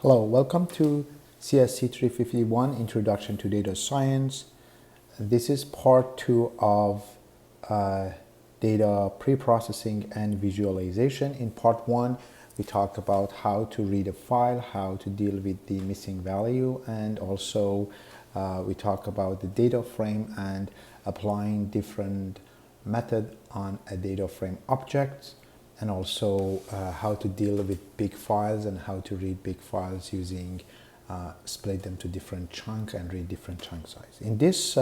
Hello, welcome to CSC 351 Introduction to Data Science. This is part 2 of data preprocessing and visualization. In part 1, we talked about how to read a file, how to deal with the missing value, and also we talked about the data frame and applying different method on a data frame object, and also how to deal with big files and how to read big files using split them to different chunks and read different chunk size. In this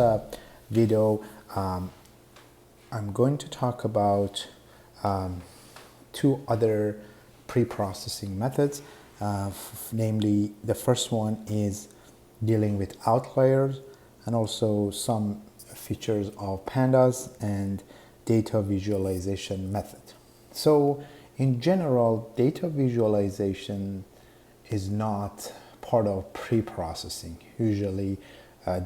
video, I'm going to talk about two other pre-processing methods. Namely, the first one is dealing with outliers, and also some features of pandas and data visualization method. So in general, data visualization is not part of pre-processing. Usually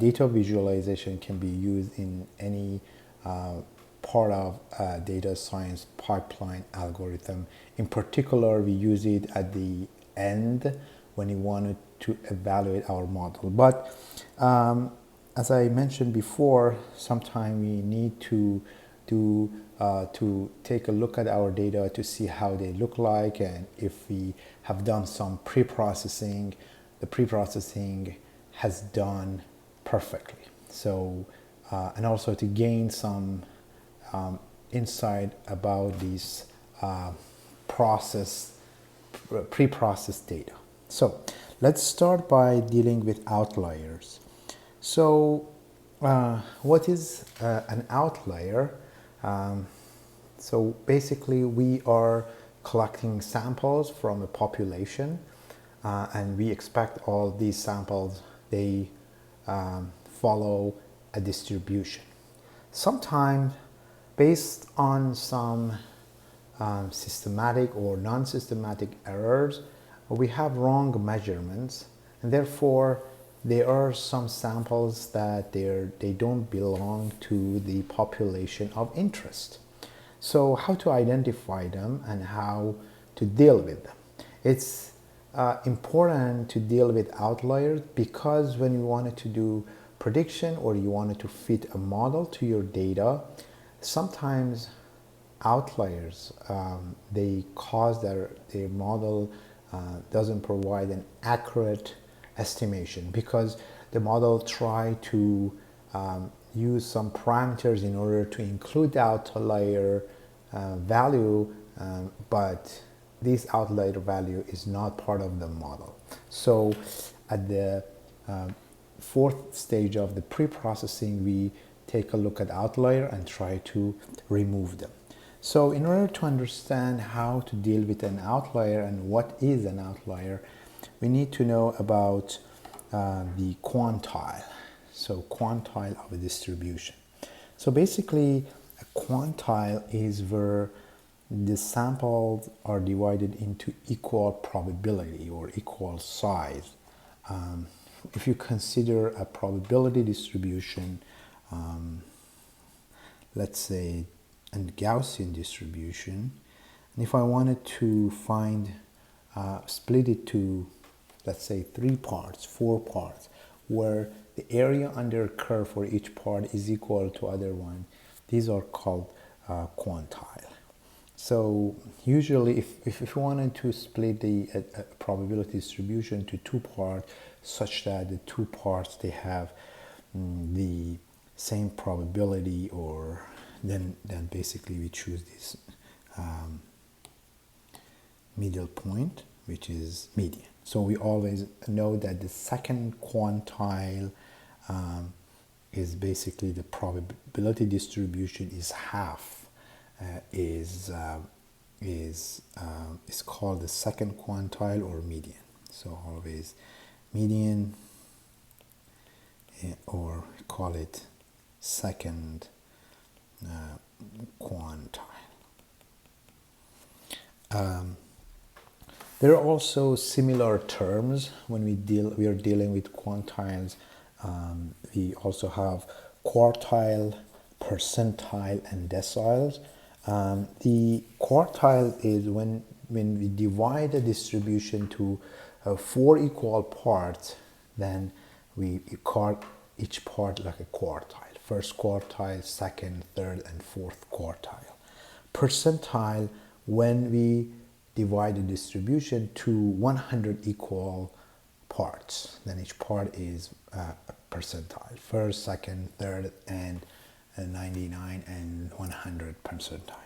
data visualization can be used in any part of data science pipeline algorithm. In particular, we use it at the end when we wanted to evaluate our model. But as I mentioned before, sometimes we need to take a look at our data to see how they look like, and if we have done some pre-processing, the pre-processing has done perfectly. So and also to gain some insight about these pre-processed data. So let's start by dealing with outliers. So what is an outlier? So basically we are collecting samples from a population, and we expect all these samples, they follow a distribution. Sometimes based on some systematic or non-systematic errors, we have wrong measurements, and therefore there are some samples that they don't belong to the population of interest. So how to identify them and how to deal with them? It's important to deal with outliers, because when you wanted to do prediction or you wanted to fit a model to your data, sometimes outliers they cause their model doesn't provide an accurate estimation, because the model try to use some parameters in order to include the outlier value, but this outlier value is not part of the model. So at the fourth stage of the pre-processing, we take a look at outlier and try to remove them. So in order to understand how to deal with an outlier and what is an outlier, we need to know about the quantile. So quantile of a distribution. So basically a quantile is where the samples are divided into equal probability or equal size. If you consider a probability distribution, let's say a Gaussian distribution, and if I wanted to find split it to, let's say, 3 parts, 4 parts, where the area under a curve for each part is equal to other one, these are called quantile. So usually if you wanted to split the probability distribution to 2 parts, such that the 2 parts they have the same probability, or then basically we choose this middle point, which is median. So we always know that the second quantile is basically the probability distribution is half, is called the second quantile or median. So always median, or call it second quantile. There are also similar terms when we are dealing with quantiles. We also have quartile, percentile, and deciles. The quartile is when we divide a distribution to 4 equal parts, then we call each part like a quartile. First quartile, second, third, and fourth quartile. Percentile, when we divide the distribution to 100 equal parts, then each part is a percentile. First, second, third, and 99 and 100 percentile.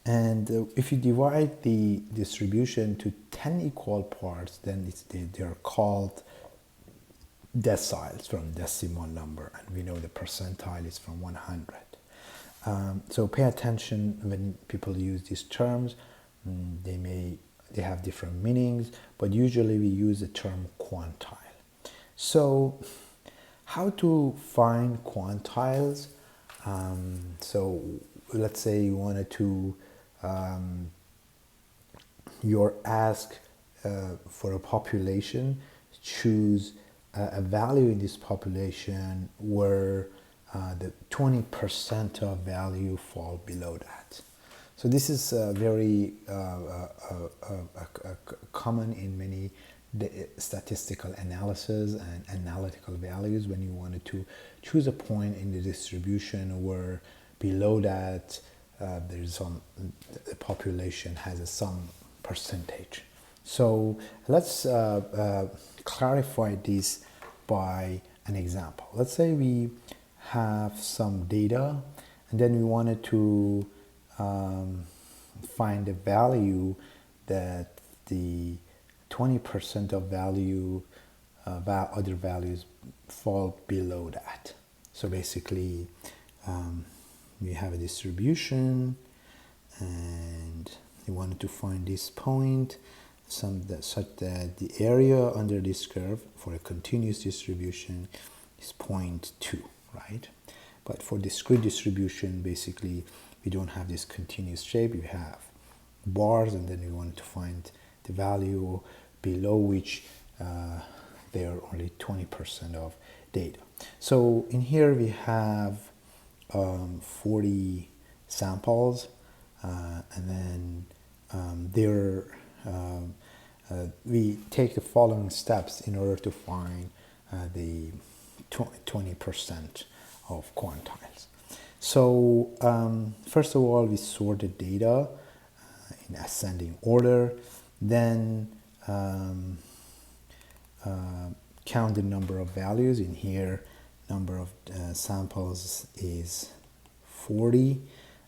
And if you divide the distribution to 10 equal parts, then they're called deciles, from decimal number, and we know the percentile is from 100. So pay attention when people use these terms. They have different meanings, but usually we use the term quantile. So how to find quantiles? So let's say you wanted to you're asked for a population, choose a value in this population where the 20% of value fall below that. So this is very common in many statistical analysis and analytical values, when you wanted to choose a point in the distribution where below that the population has some percentage. So let's clarify this by an example. Let's say we have some data, and then we wanted to find a value that the 20% of value other values fall below that. So basically we have a distribution, and we wanted to find this point such that the area under this curve for a continuous distribution is 0.2, right? But for discrete distribution, basically we don't have this continuous shape. We have bars, and then we want to find the value below which there are only 20% of data. So in here we have 40 samples, and then we take the following steps in order to find the 20% of quantiles. So first of all, we sort the data in ascending order, then count the number of values. In here, number of samples is 40,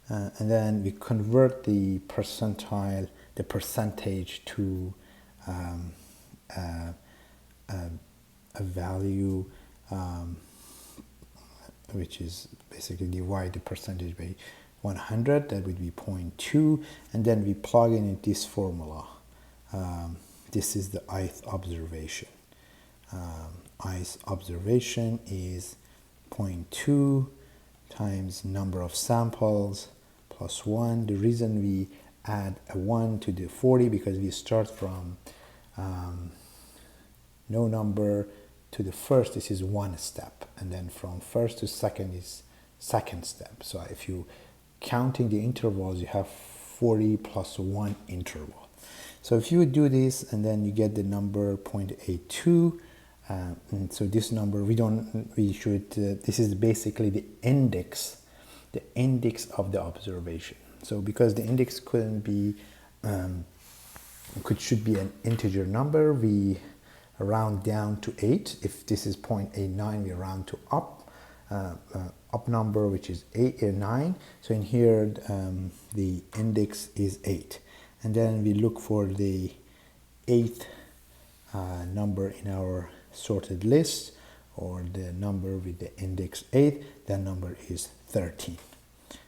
and then we convert the percentage to a value which is basically divide the percentage by 100, that would be 0.2, and then we plug in this formula. This is the ith observation. Ith observation is 0.2 times number of samples plus 1. The reason we add a 1 to the 40 because we start from no number to the first. This is one step, and then from first to second is second step. So if you counting the intervals, you have 40 plus 1 interval. So if you do this, and then you get the number 0.82, and so this number this is basically the index of the observation. So because the index should be an integer number, we round down to 8. If this is 0.89, we round to up number, which is 8 or 9. So in here the index is 8, and then we look for the 8th number in our sorted list, or the number with the index 8. That number is 13.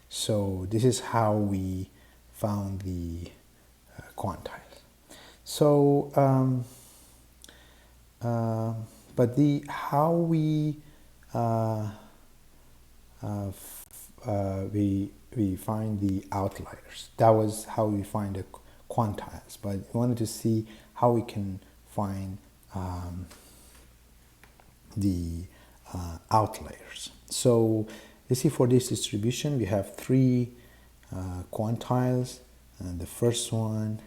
So this is how we found the quantiles. So but how we find the outliers. That was how we find the quantiles. But we wanted to see how we can find the outliers. So you see, for this distribution we have 3 quantiles, and the first one,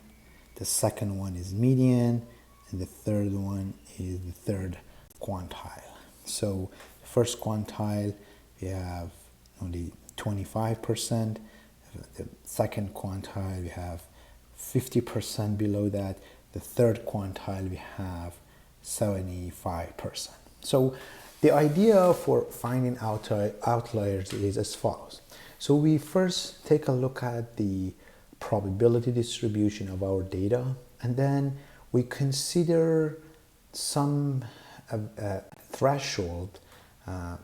the second one is median, and the third one is the third quantile. So the first quantile, we have only 25%. The second quantile, we have 50% below that. The third quantile, we have 75%. So the idea for finding outliers is as follows. So we first take a look at the probability distribution of our data, and then we consider some threshold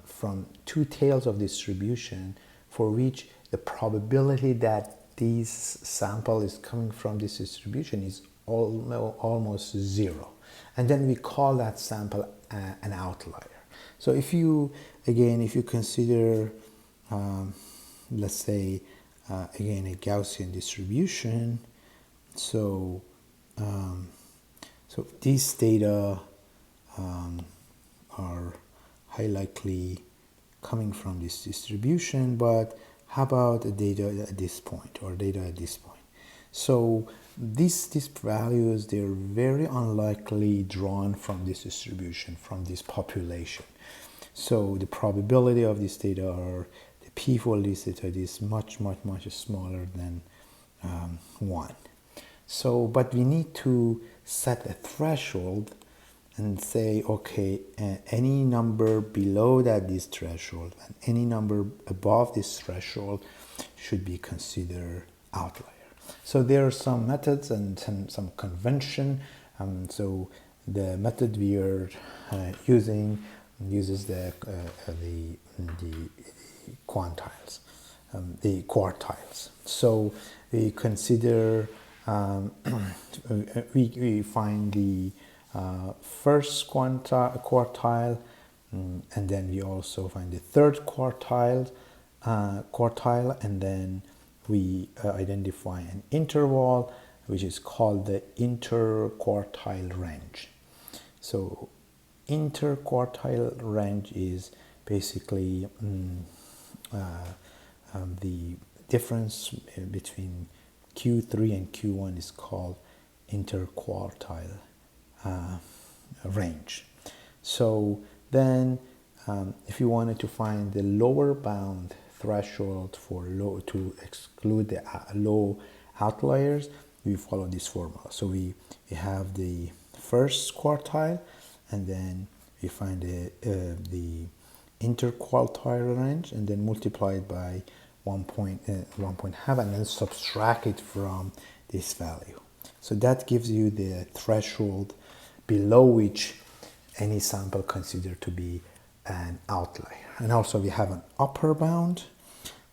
from two tails of distribution for which the probability that this sample is coming from this distribution is almost zero. And then we call that sample an outlier. So if you consider, let's say, again, a Gaussian distribution, so these data are high likely coming from this distribution, but how about the data at this point or data at this point? So these values, they're very unlikely drawn from this distribution, from this population. So the probability of this data, or the p for this data, is much smaller than 1. So, but we need to set a threshold and say, okay, any number below this threshold and any number above this threshold should be considered outlier. So there are some methods and some convention. So the method we are using uses the quantiles, the quartiles. So we consider we find the first quartile, and then we also find the third quartile, and then we identify an interval which is called the interquartile range. So interquartile range is basically the difference between Q3 and Q1 is called interquartile range. So then if you wanted to find the lower bound threshold for to exclude the low outliers, we follow this formula. So we have the first quartile, and then we find the interquartile range, and then multiply it by 1.5, and then subtract it from this value. So that gives you the threshold below which any sample considered to be an outlier. And also we have an upper bound,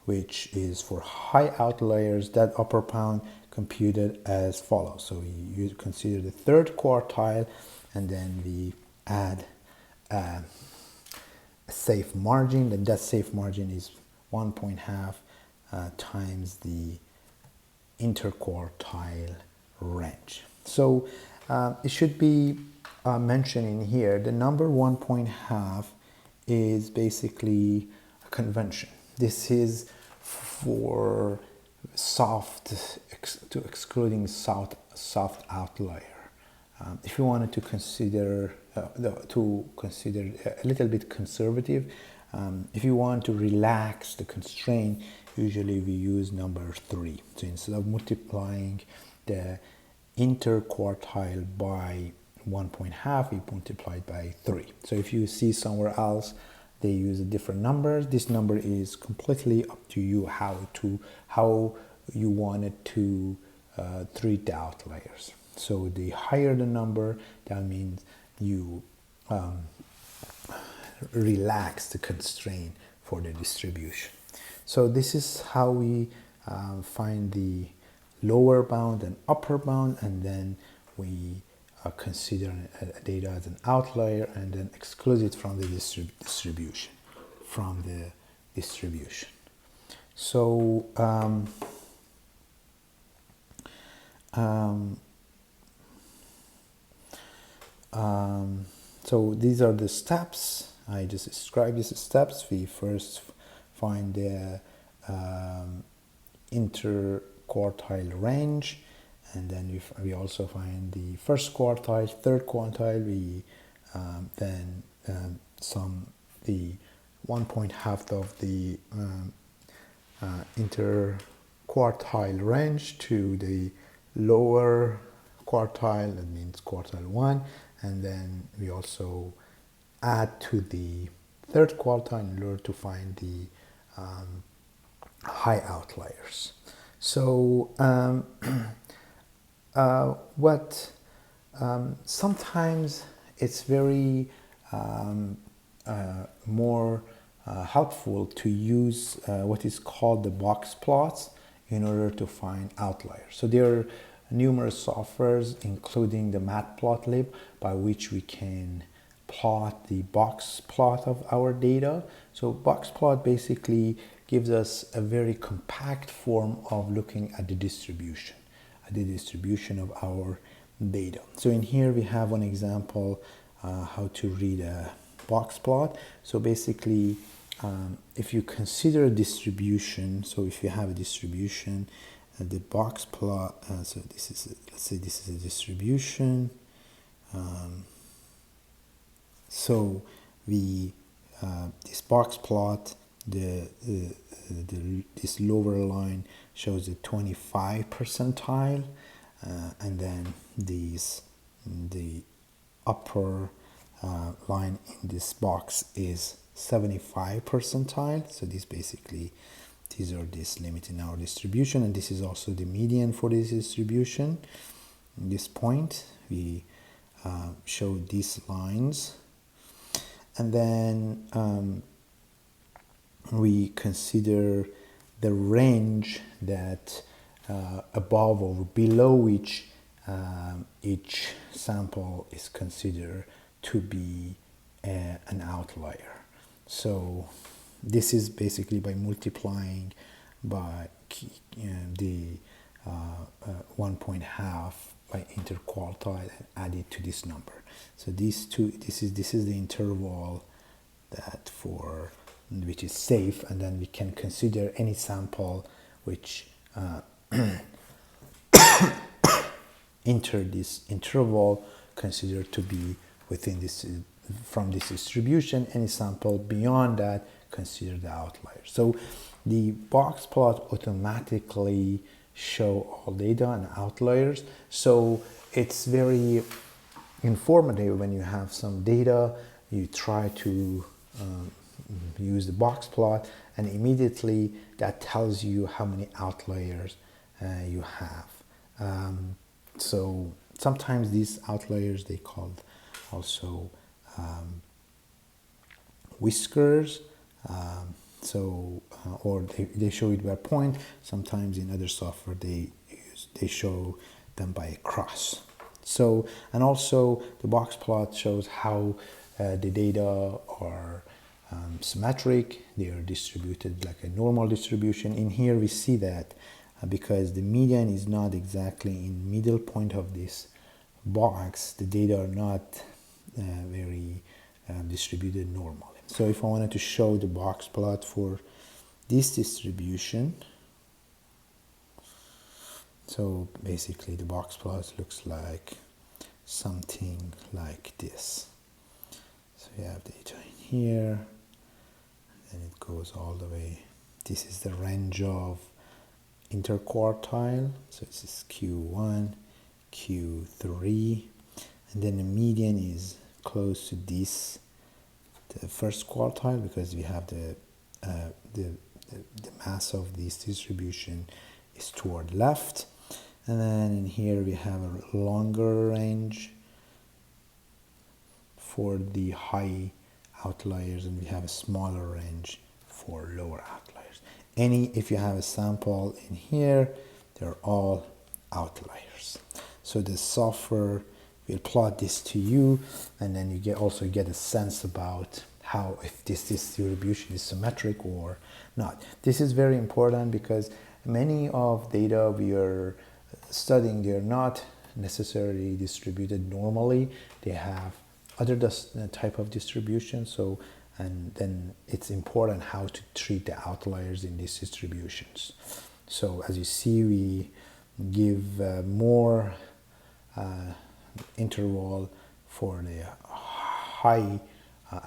which is for high outliers. That upper bound computed as follows. So we consider the third quartile, and then we add a safe margin, and that safe margin is 1.5 times the interquartile range. So it should be mentioned in here, the number 1.5 is basically a convention. This is for excluding soft outlier. If you wanted to consider a little bit conservative, if you want to relax the constraint, usually we use number 3. So instead of multiplying the interquartile by 1.5, we multiply it by 3. So if you see somewhere else they use a different number, this number is completely up to you how you wanted to treat the outliers. So the higher the number, that means you relax the constraint for the distribution. So this is how we find the lower bound and upper bound, and then we consider data as an outlier and then exclude it from the distribution. So so these are the steps. I just described these steps. We first find the interquartile range, and then we also find the first quartile, third quartile. We then sum the 1.5 of the interquartile range to the lower quartile, that means quartile 1, and then we also add to the third quartile in order to find the high outliers. So what sometimes it's very more helpful to use what is called the box plots in order to find outliers. So there are numerous softwares, including the Matplotlib, by which we can plot the box plot of our data. So box plot basically gives us a very compact form of looking at the distribution of our data. So in here we have one example how to read a box plot. So basically if you consider a distribution, so if you have a distribution, the box plot, so this is let's say this is a distribution. So we this box plot, this lower line shows the 25 percentile, and then the upper line in this box is 75 percentile. So these are this limit in our distribution, and this is also the median for this distribution. At this point we show these lines, and then we consider the range that above or below which each sample is considered to be an outlier. So this is basically by multiplying by the 1.5 by interquartile and add it to this number. So this is the interval that which is safe, and then we can consider any sample which enter this interval considered to be within this from this distribution. Any sample beyond that consider the outlier. So the box plot automatically show all data and outliers. So it's very informative when you have some data, you try to use the box plot, and immediately that tells you how many outliers you have. So sometimes these outliers they called also whiskers, or they show it by a point. Sometimes in other software they show them by a cross. So, and also the box plot shows how the data are symmetric, they are distributed like a normal distribution. In here we see that because the median is not exactly in middle point of this box, the data are not very distributed normally. So if I wanted to show the box plot for this distribution, so basically the box plot looks like something like this. So we have data in here, and it goes all the way. This is the range of interquartile, so this is Q1, Q3, and then the median is close to this, the first quartile, because we have the mass of this distribution is toward left. And then in here we have a longer range for the high outliers, and we have a smaller range for lower outliers. If you have a sample in here, they're all outliers. So the software will plot this to you, and then you also get a sense about how, if this distribution is symmetric or not. This is very important because many of data we are studying, they are not necessarily distributed normally. They have other type of distribution. So, and then it's important how to treat the outliers in these distributions. So as you see, we give more interval for the high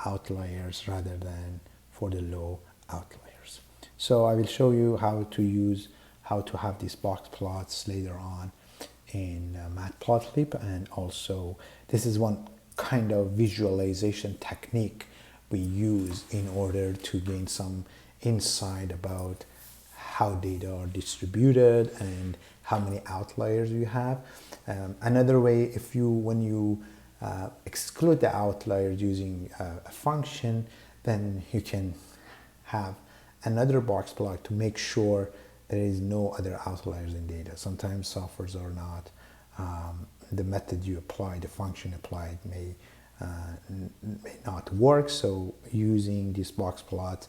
outliers rather than for the low outliers. So I will show you how to have these box plots later on in Matplotlib, and also this is one kind of visualization technique we use in order to gain some insight about how data are distributed and how many outliers you have. Another way, when you exclude the outliers using a function, then you can have another box plot to make sure there is no other outliers in data. Sometimes softwares are not, the method you apply, the function applied may not work, so using these box plots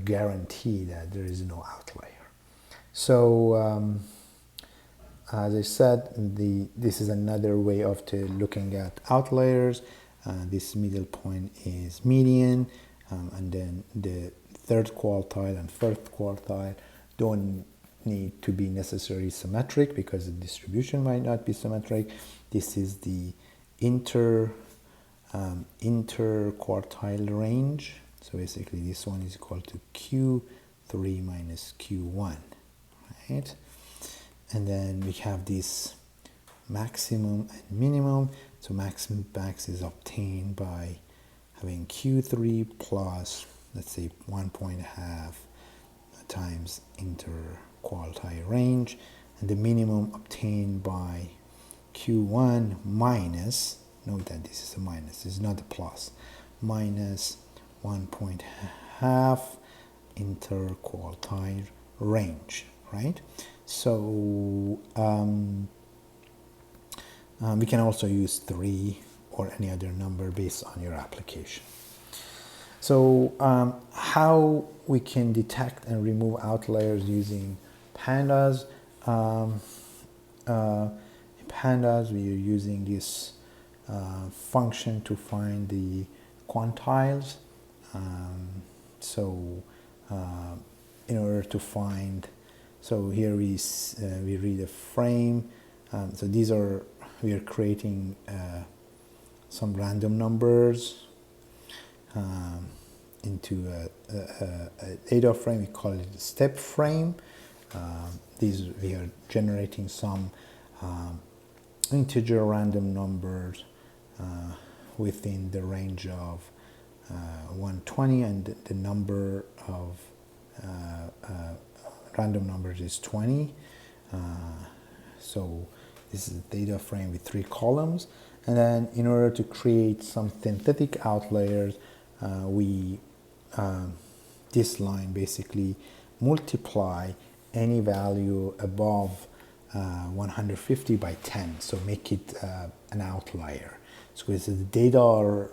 guarantee that there is no outlier. So as I said, this is another way of looking at outliers. This middle point is median, and then the third quartile and fourth quartile don't need to be necessarily symmetric because the distribution might not be symmetric. This is the interquartile range. So basically this one is equal to Q3 minus Q1, right? And then we have this maximum and minimum. So max is obtained by having Q3 plus, let's say, 1.5 times interquartile range, and the minimum obtained by Q1 minus, note that this is a minus, this is not a plus, minus 1.5 interquartile range, right? So we can also use 3 or any other number based on your application. So how we can detect and remove outliers using pandas. In pandas, we are using this function to find the quantiles. In order to find, so here we read a frame. So we are creating some random numbers into a data frame. We call it a step frame. We are generating some integer random numbers within the range of 120, and the number of random numbers is 20. So this is a data frame with 3 columns, and then in order to create some synthetic outliers, this line basically multiply any value above 150 by 10, so make it an outlier. So the data are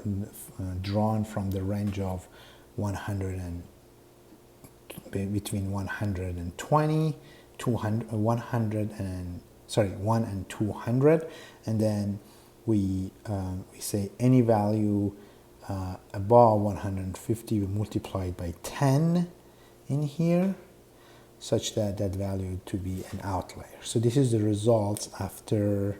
drawn from the range of 100 and between 120, 200, 100 and 1 and 200, and then we say any value above 150 we multiplied by 10 in here, such that that value to be an outlier. So this is the results after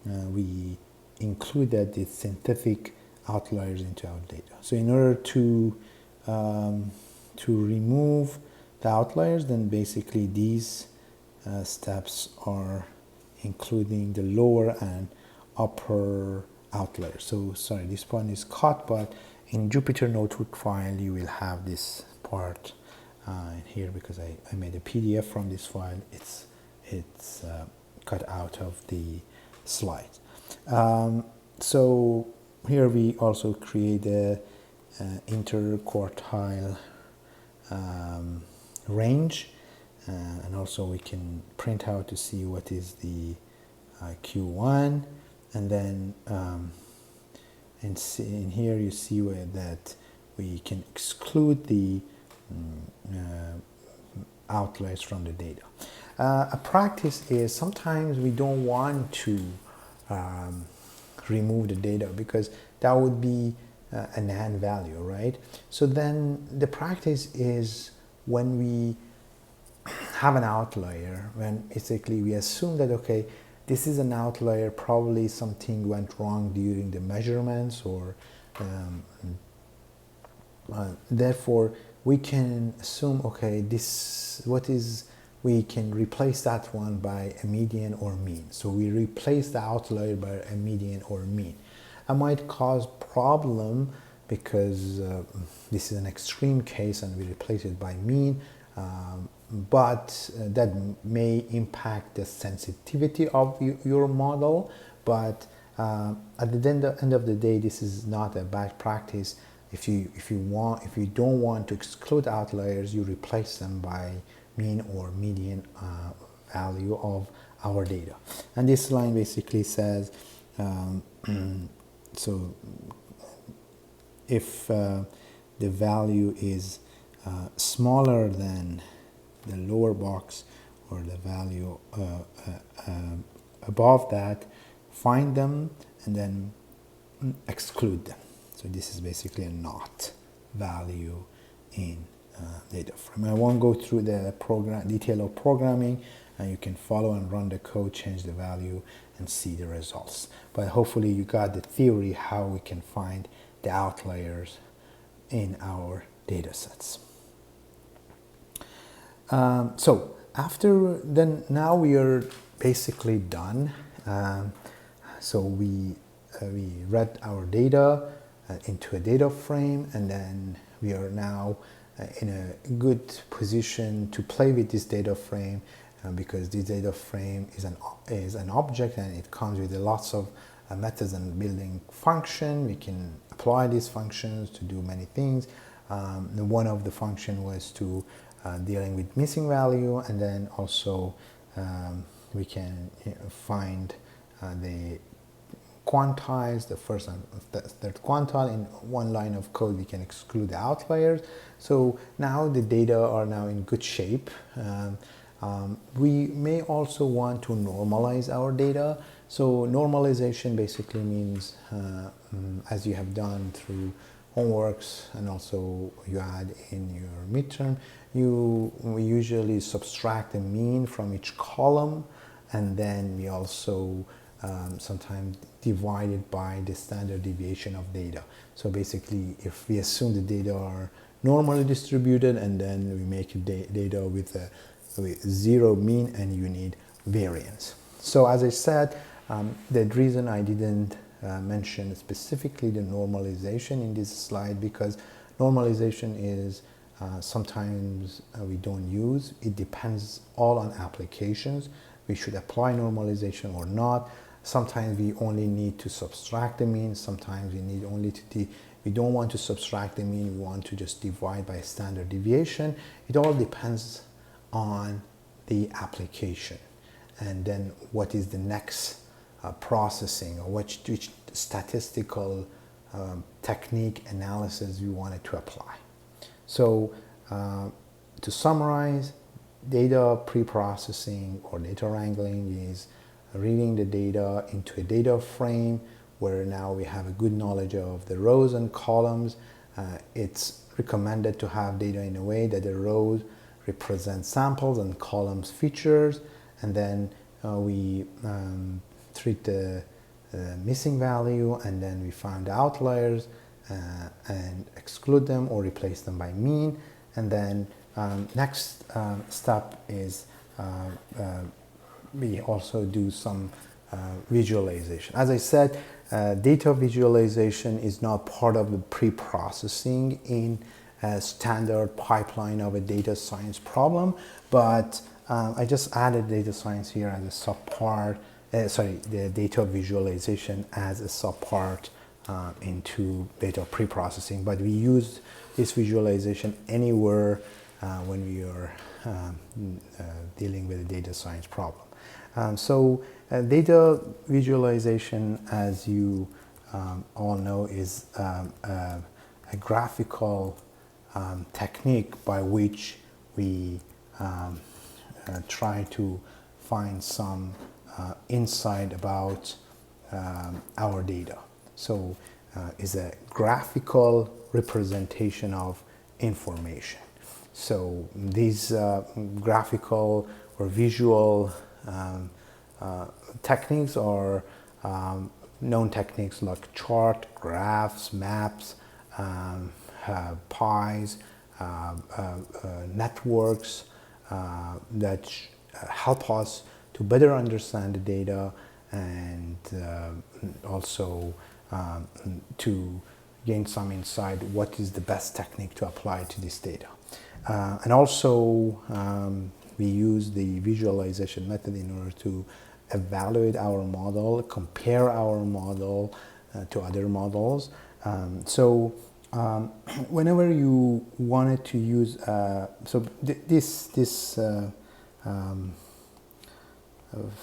we included the synthetic outliers into our data. So in order to remove the outliers, then basically these steps are including the lower and upper outliers. So sorry, this one is cut, but in Jupyter Notebook file you will have this part in here, because I made a PDF from this file. It's cut out of the slides. So here we also create a interquartile range, and also we can print out to see what is the Q1, and then in here you see that we can exclude the outliers from the data. A practice is sometimes we don't want to remove the data because that would be a NaN value, right? So then the practice is when we have an outlier when basically we assume that, okay, this is an outlier, probably something went wrong during the measurements, or therefore we can assume, okay, we can replace that one by a median or mean. So we replace the outlier by a median or mean. It might cause problem because this is an extreme case and we replace it by mean, but that may impact the sensitivity of your model. But at the end of the day, this is not a bad practice. If you don't want to exclude outliers, you replace them by mean or median value of our data. And this line basically says, so if the value is smaller than the lower box, or the value above that, find them and then exclude them. So this is basically a not value in data frame. I won't go through the detail of programming, and you can follow and run the code, change the value, and see the results. But hopefully you got the theory how we can find the outliers in our data sets. So now we are basically done. So we read our data into a data frame, and then we are now in a good position to play with this data frame, because this data frame is an object, and it comes with lots of methods and building function. We can apply these functions to do many things. One of the function was to dealing with missing value, and then also we can find the quantize the first and third quantile. In one line of code we can exclude the outliers. So now the data are now in good shape. We may also want to normalize our data. So normalization basically means, as you have done through homeworks and also you had in your midterm, we usually subtract the mean from each column, and then we also sometimes divide it by the standard deviation of data. So basically, if we assume the data are normally distributed, and then we make data with zero mean and you need variance. So as I said, the reason I didn't mention specifically the normalization in this slide, because normalization is sometimes we don't use. It depends all on applications. We should apply normalization or not. Sometimes we only need to subtract the mean. Sometimes we need only to we don't want to subtract the mean. We want to just divide by a standard deviation. It all depends on the application, and then what is the next processing, or which statistical technique analysis we wanted to apply. So to summarize, data pre-processing or data wrangling is reading the data into a data frame where now we have a good knowledge of the rows and columns. It's recommended to have data in a way that the rows represent samples and columns features, and then we treat the missing value, and then we find the outliers and exclude them or replace them by mean. And then next step is we also do some visualization. As I said, data visualization is not part of the pre-processing in a standard pipeline of a data science problem, but I just added data science here as a subpart, the data visualization as a subpart into data pre-processing, but we use this visualization anywhere when we are dealing with a data science problem. So data visualization, as you all know, is a graphical technique by which we try to find some insight about our data. So is a graphical representation of information. So these graphical or visual techniques are known techniques like chart, graphs, maps, pies, networks that help us to better understand the data and also to gain some insight what is the best technique to apply to this data. And also we use the visualization method in order to evaluate our model, compare our model to other models. Whenever you wanted to use, this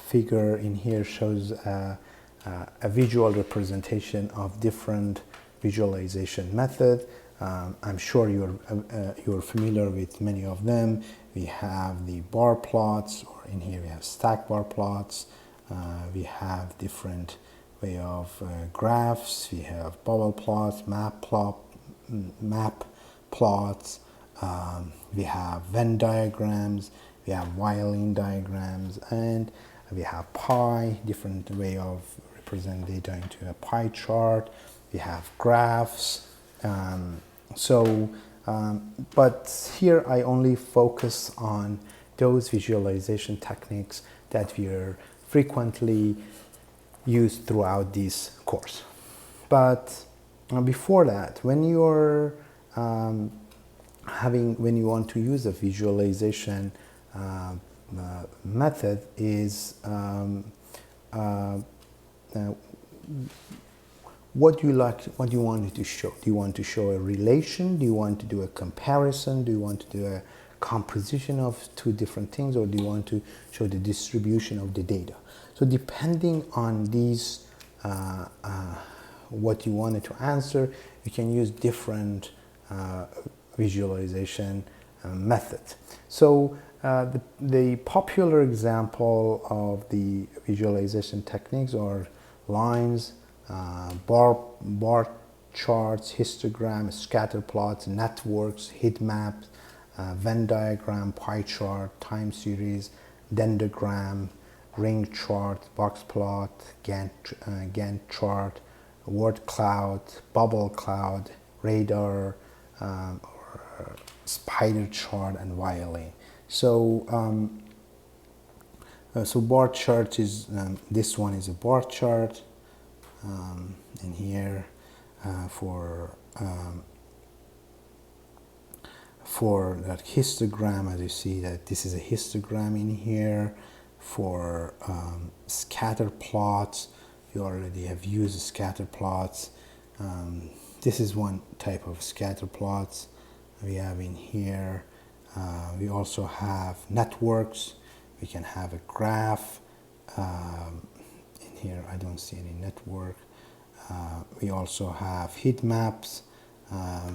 figure in here shows a visual representation of different visualization method. I'm sure you're familiar with many of them. We have the bar plots, or in here we have stack bar plots. We have different way of graphs. We have bubble plots, map plots. We have Venn diagrams. We have violin diagrams, and we have pie, different way of represent data into a pie chart. We have graphs. But here I only focus on those visualization techniques that we are frequently used throughout this course. But before that, when you're when you want to use a visualization method, is what do you like? What do you want to show? Do you want to show a relation? Do you want to do a comparison? Do you want to do a composition of two different things, or do you want to show the distribution of the data? So depending on these, what you wanted to answer, you can use different visualization methods. So the popular example of the visualization techniques are lines, bar charts, histogram, scatter plots, networks, heat maps, Venn diagram, pie chart, time series, dendrogram, ring chart, box plot, Gantt chart, word cloud, bubble cloud, radar, or spider chart, and violin. So bar chart is this one is a bar chart. And here for that histogram, as you see that this is a histogram in here. For scatter plots, we already have used scatter plots. This is one type of scatter plots we have in here. We also have networks. We can have a graph. Here I don't see any network. We also have heat maps. I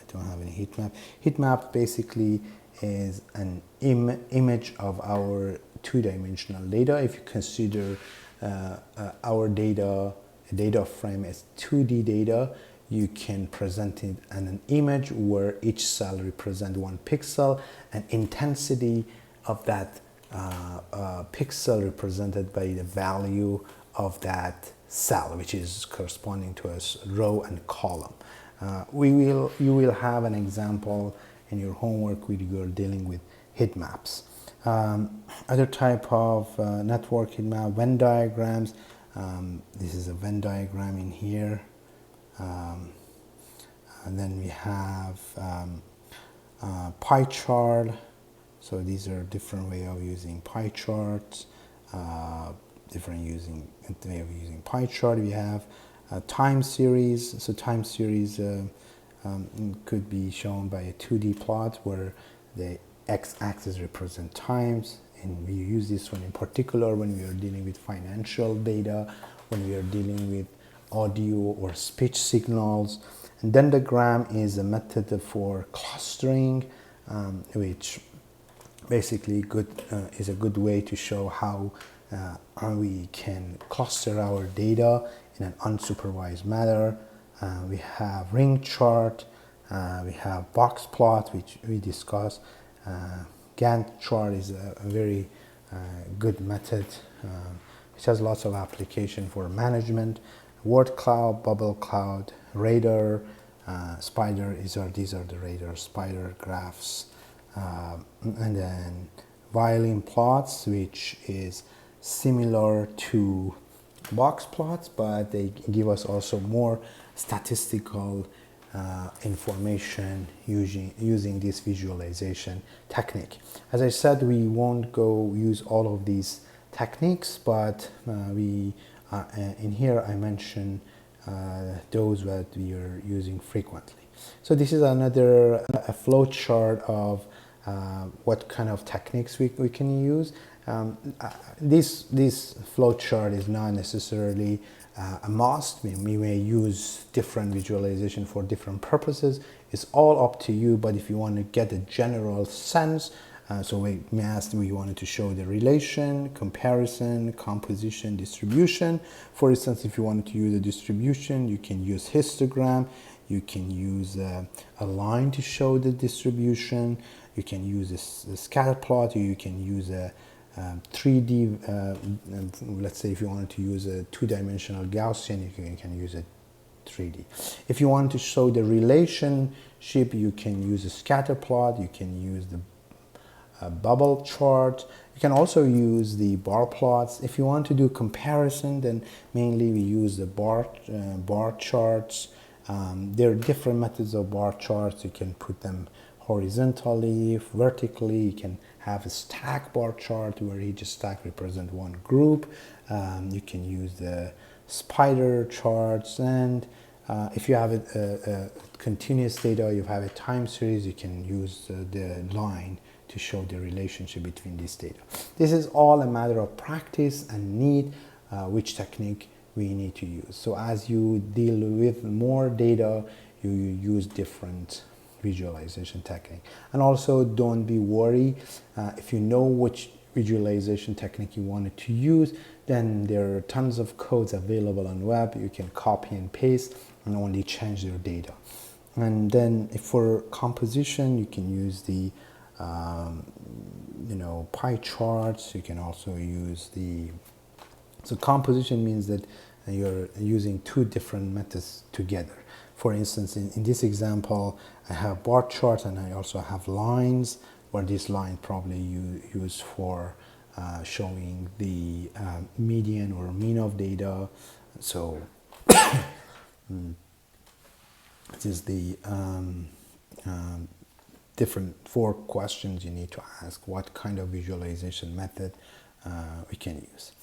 don't have any heat map. Heat map basically is an image of our two-dimensional data. If you consider our data frame as 2D data, you can present it in an image where each cell represents one pixel, and intensity of that pixel represented by the value of that cell, which is corresponding to a row and column. You will have an example in your homework where you are dealing with heat maps. Other type of network heat map, Venn diagrams. This is a Venn diagram in here. And then we have pie chart. So these are different way of using pie charts, different way of using pie chart. We have a time series. So time series could be shown by a 2D plot where the x-axis represents times, and we use this one in particular when we are dealing with financial data, when we are dealing with audio or speech signals. And dendrogram is a method for clustering, which basically is a good way to show how we can cluster our data in an unsupervised manner. We have ring chart. We have box plot, which we discussed. Gantt chart is a very good method, which has lots of application for management. Word cloud, bubble cloud, radar, spider. These are the radar spider graphs, and then violin plots, which is similar to box plots, but they give us also more statistical information using this visualization technique. As I said, we won't go use all of these techniques, but in here I mentioned those that we are using frequently. So this is another flow chart of what kind of techniques we can use. This flow chart is not necessarily a must. We may use different visualization for different purposes. It's all up to you, but if you want to get a general sense, so we wanted to show the relation, comparison, composition, distribution. For instance, if you wanted to use a distribution, you can use histogram, you can use a line to show the distribution, you can use a scatter plot, or you can use a 3D, let's say if you wanted to use a two-dimensional Gaussian, you can use a 3D. If you want to show the relationship, you can use a scatter plot, you can use the bubble chart, you can also use the bar plots. If you want to do comparison, then mainly we use the bar charts. There are different methods of bar charts. You can put them horizontally, vertically. You can have a stack bar chart where each stack represents one group. You can use the spider charts, and if you have a continuous data, you have a time series, you can use the line to show the relationship between these data. This is all a matter of practice and need which technique we need to use. So as you deal with more data, you use different visualization technique. And also don't be worried if you know which visualization technique you wanted to use, then there are tons of codes available on web. You can copy and paste and only change your data. And then if for composition, you can use the pie charts. You can also use so composition means that you're using two different methods together. For instance, in this example, I have bar charts and I also have lines, where this line probably used for showing the median or mean of data. So this is the different 4 questions you need to ask. What kind of visualization method we can use.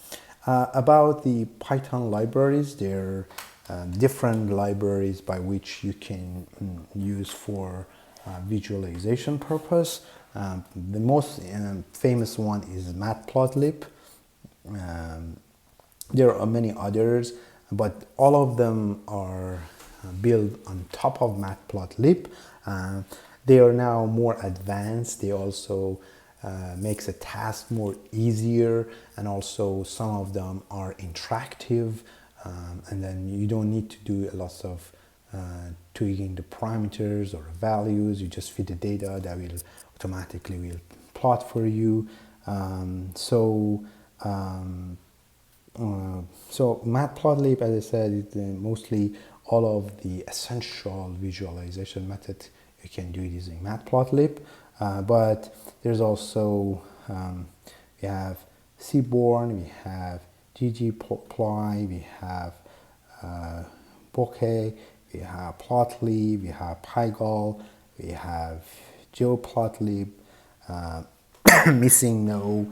About the Python libraries, there are different libraries by which you can use for visualization purpose. The most famous one is Matplotlib. There are many others, but all of them are built on top of Matplotlib. They are now more advanced. They also makes a task more easier, and also some of them are interactive, and then you don't need to do a lot of tweaking the parameters or values. You just feed the data that will automatically plot for you. So Matplotlib, as I said, is mostly all of the essential visualization methods you can do using Matplotlib. But there's also, we have Seaborn, we have ggplot, we have Bokeh, we have Plotlib, we have Pygol, we have GeoPlotlib, Missing No,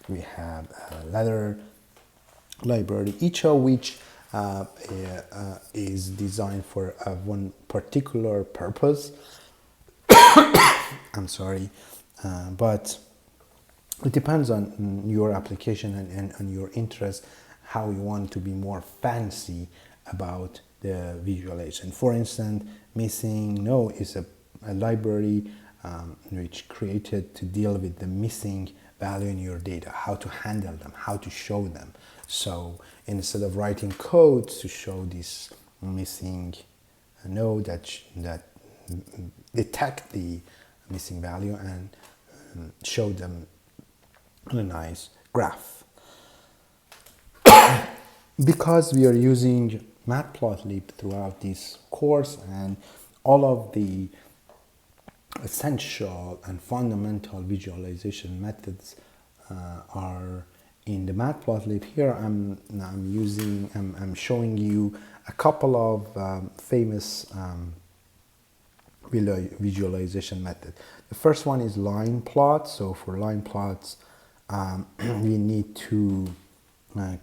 we have Ladder library, each of which is designed for one particular purpose. I'm sorry, but it depends on your application and on your interest, how you want to be more fancy about the visualization. For instance, Missing No is a library which created to deal with the missing value in your data, how to handle them, how to show them. So instead of writing code to show this missing node that detect the missing value and show them on a nice graph. Because we are using matplotlib throughout this course, and all of the essential and fundamental visualization methods are in the matplotlib. Here I'm showing you a couple of famous visualization method. The first one is line plot. So for line plots, we need to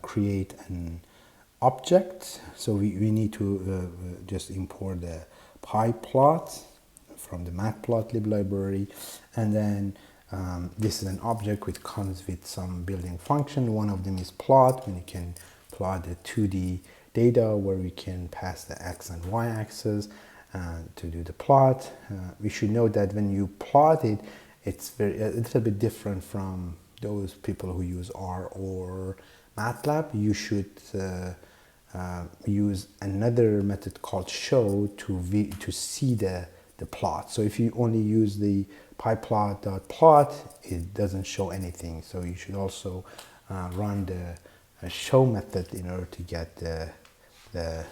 create an object. So we need to just import the pyplot from the matplotlib library, and then this is an object which comes with some built-in function. One of them is plot, when you can plot the 2D data where we can pass the x and y axis to do the plot. We should know that when you plot it, it's a little bit different from those people who use R or MATLAB. You should use another method called show to see the plot. So if you only use the pyplot.plot, it doesn't show anything. So you should also run the show method in order to get the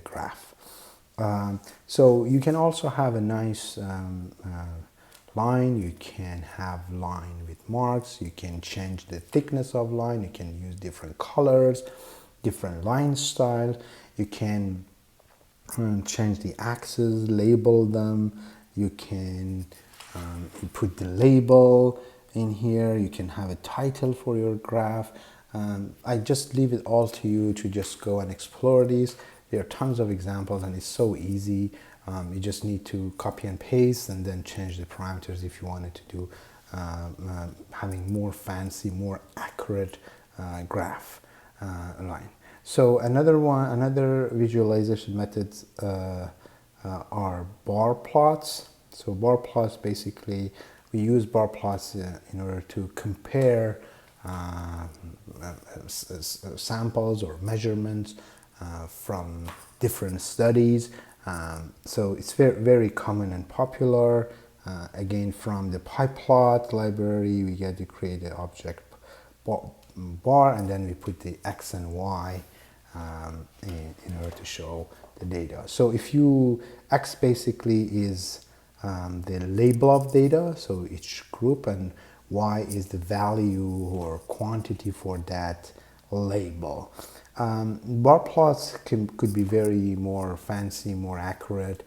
graph. So you can also have a nice line. You can have line with marks. You can change the thickness of line. You can use different colors, different line style. You can change the axes, label them. You can put the label in here. You can have a title for your graph. I just leave it all to you to just go and explore these. There are tons of examples and it's so easy. You just need to copy and paste and then change the parameters if you wanted to do having more fancy, more accurate graph line. So another visualization methods are bar plots. So bar plots, basically we use bar plots in order to compare samples or measurements from different studies. So it's very common and popular. Again, from the pyplot library, we get to create an object bar, and then we put the x and y in order to show the data. So if you, x basically is the label of data, so each group, and y is the value or quantity for that label. Bar plots could be very more fancy, more accurate.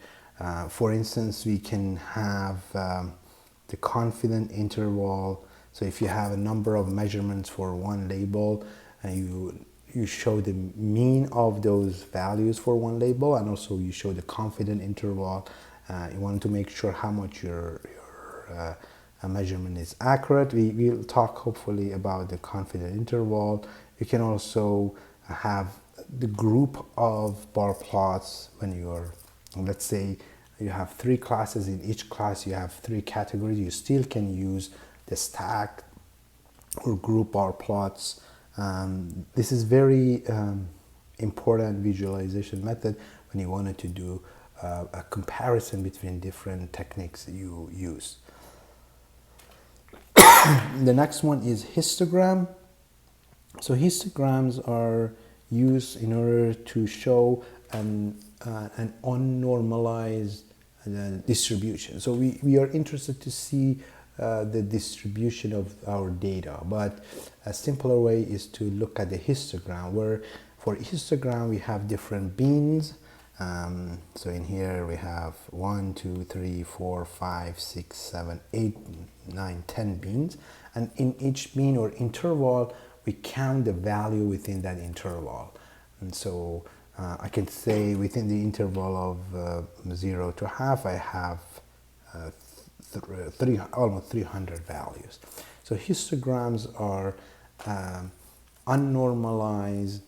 For instance, we can have the confidence interval. So if you have a number of measurements for one label, and you show the mean of those values for one label, and also you show the confidence interval. You want to make sure how much your measurement is accurate. We'll talk hopefully about the confidence interval. You can also have the group of bar plots when you're, let's say you have 3 classes. In each class you have 3 categories. You still can use the stack or group bar plots. This is very important visualization method when you wanted to do a comparison between different techniques you use. The next one is histogram. So histograms are used in order to show an unnormalized distribution. So we are interested to see the distribution of our data, but a simpler way is to look at the histogram, where for histogram we have different beans. So in here we have 1, 2, 3, 4, 5, 6, 7, 8, 9, 10 beans, and in each bean or interval we count the value within that interval. And so I can say within the interval of 0 to half I have almost 300 values. So histograms are unnormalized,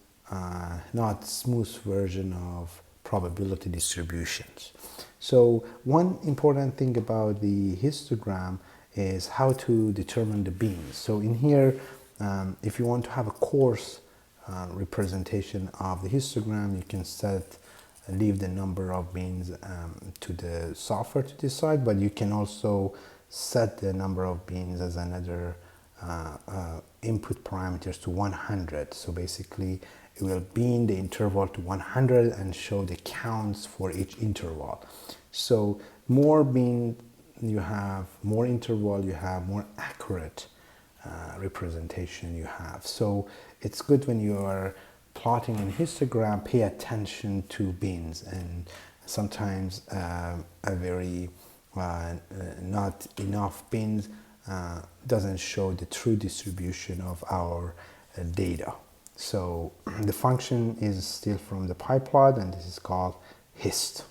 not smooth version of probability distributions. So one important thing about the histogram is how to determine the beans. So in here, if you want to have a coarse representation of the histogram, you can set leave the number of beans to the software to decide, but you can also set the number of beans as another input parameters to 100. So basically it will bean the interval to 100 and show the counts for each interval. So more bean you have, more interval you have, more accurate representation you have. So it's good when you are plotting in histogram, pay attention to beans, and sometimes a very not enough beans doesn't show the true distribution of our data. So the function is still from the pyplot, and this is called hist.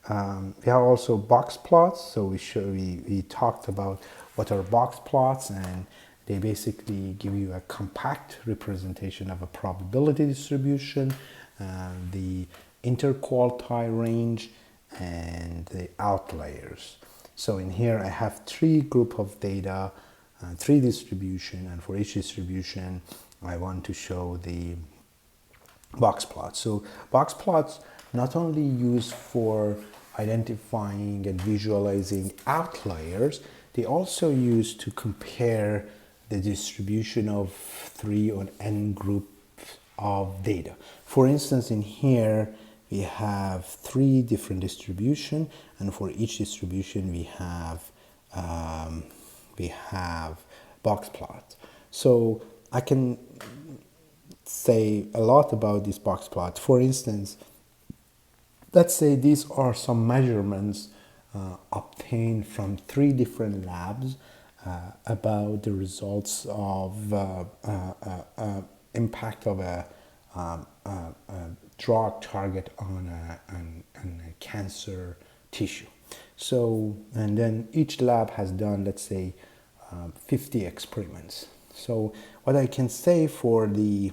We have also box plots. So we talked about what are box plots, and they basically give you a compact representation of a probability distribution, the interquartile range, and the outliers. So in here I have three group of data, three distribution, and for each distribution I want to show the box plots. So box plots not only used for identifying and visualizing outliers, they also used to compare the distribution of 3 or n groups of data. For instance, in here we have 3 different distribution, and for each distribution we have box plots. So I can say a lot about this box plot. For instance, let's say these are some measurements obtained from 3 different labs about the results of impact of a drug target on a cancer tissue. So, and then each lab has done, let's say, 50 experiments. So what I can say for the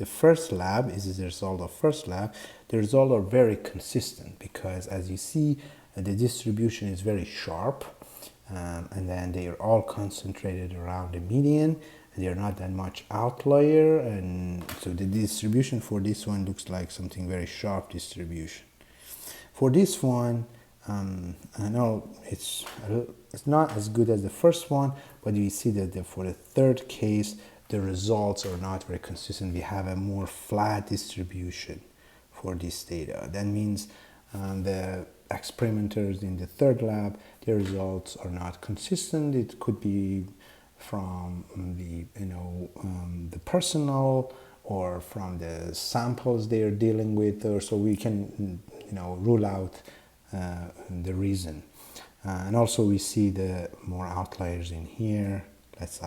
first lab is the result of first lab. The results are very consistent because, as you see, the distribution is very sharp, and then they are all concentrated around the median. They are not that much outlier, and so the distribution for this one looks like something very sharp distribution. For this one, I know it's not as good as the first one, but you see that for the third case, the results are not very consistent. We have a more flat distribution for this data. That means the experimenters in the third lab, their results are not consistent. It could be from the personal or from the samples they are dealing with, or so we can rule out the reason. And also we see the more outliers in here, less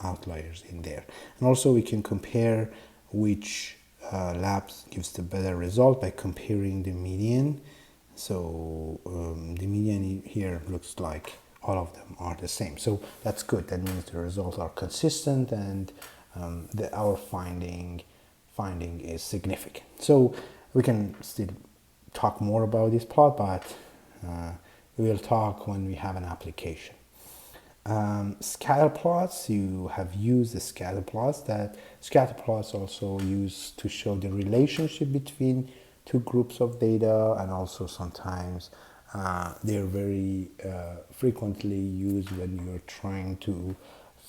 outliers in there. And also we can compare which labs gives the better result by comparing the median. So the median here looks like all of them are the same. So that's good. That means the results are consistent, and our finding is significant. So we can still talk more about this plot, but we will talk when we have an application. Scatter plots, you have used the scatter plots. That scatter plots also used to show the relationship between 2 groups of data, and also sometimes they're very frequently used when you're trying to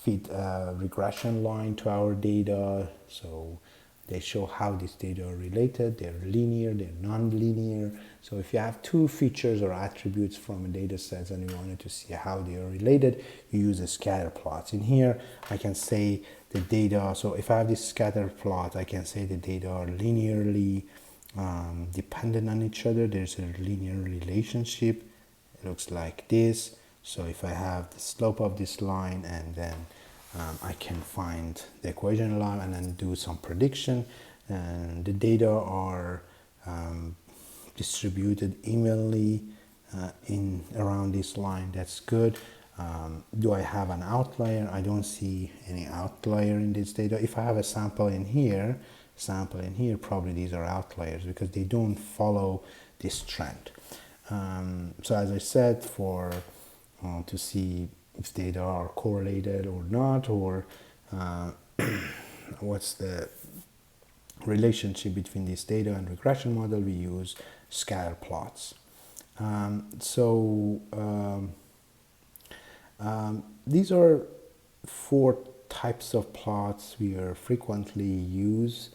fit a regression line to our data. So they show how these data are related. They're linear, they're non-linear. So if you have 2 features or attributes from a data set and you wanted to see how they are related, you use a scatter plot. In here, I can say the data. So if I have this scatter plot, I can say the data are linearly dependent on each other. There's a linear relationship. It looks like this. So if I have the slope of this line, and then I can find the equation line and then do some prediction, and the data are distributed evenly in around this line. That's good. Do I have an outlier? I don't see any outlier in this data. If I have a sample in here, probably these are outliers because they don't follow this trend. So as I said, for to see if data are correlated or not, or what's the relationship between this data and regression model, we use scatter plots. So these are four types of plots we are frequently use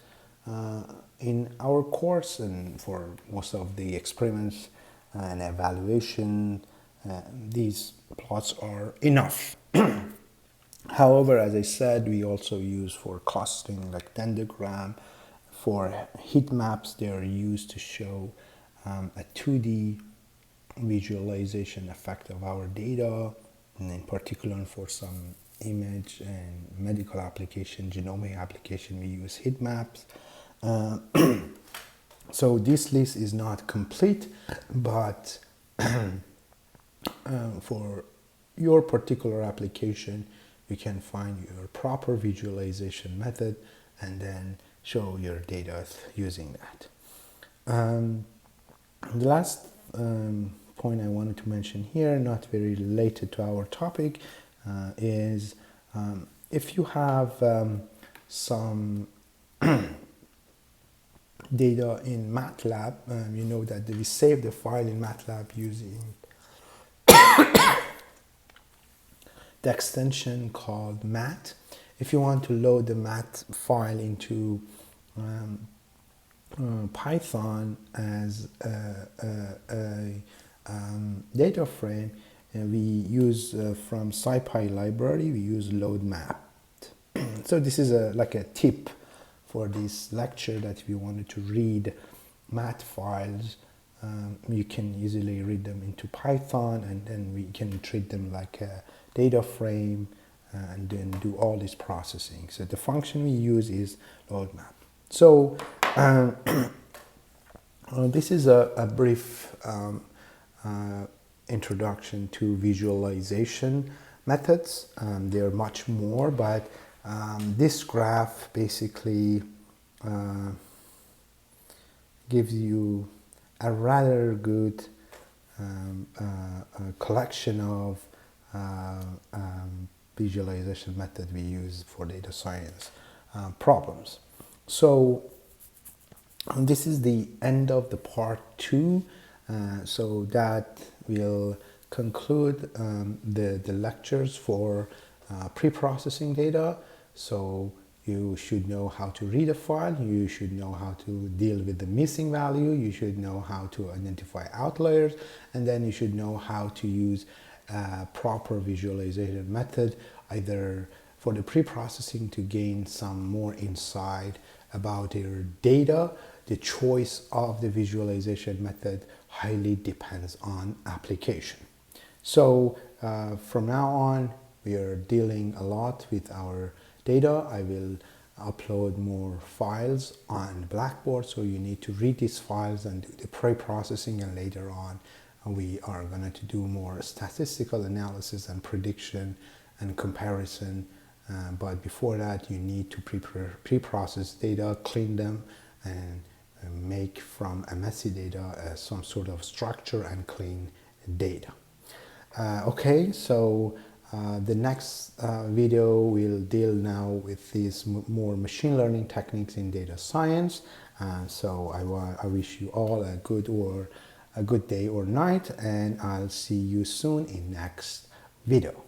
in our course and for most of the experiments and evaluation. These plots are enough. However, as I said, we also use for costing like dendrogram. For heat maps, they are used to show a 2D visualization effect of our data, and in particular for some image and medical application, genomic application, we use heat maps. So this list is not complete, but for your particular application, you can find your proper visualization method and then show your data using that. The last point I wanted to mention here, not very related to our topic, is if you have some data in MATLAB, you know that we save the file in MATLAB using the extension called mat. If you want to load the mat file into Python as a data frame, we use from SciPy library, we use load map. So this is like a tip for this lecture, that if you wanted to read mat files, you can easily read them into Python, and then we can treat them like a data frame and then do all this processing. So the function we use is load map. So this is a brief introduction to visualization methods. There are much more, but this graph basically gives you a rather good collection of visualization method we use for data science problems. So this is the end of the part 2. So that will conclude the lectures for pre-processing data. So you should know how to read a file, you should know how to deal with the missing value, you should know how to identify outliers, and then you should know how to use a proper visualization method, either for the pre-processing to gain some more insight about your data. The choice of the visualization method highly depends on application. So from now on, we are dealing a lot with our data. I will upload more files on Blackboard, so you need to read these files and do the pre-processing, and later on we are going to do more statistical analysis and prediction and comparison. But before that, you need to pre-process data, clean them, and make from a messy data some sort of structure and clean data. Okay, so the next video will deal now with these more machine learning techniques in data science. So I wish you all a good day or night, and I'll see you soon in next video.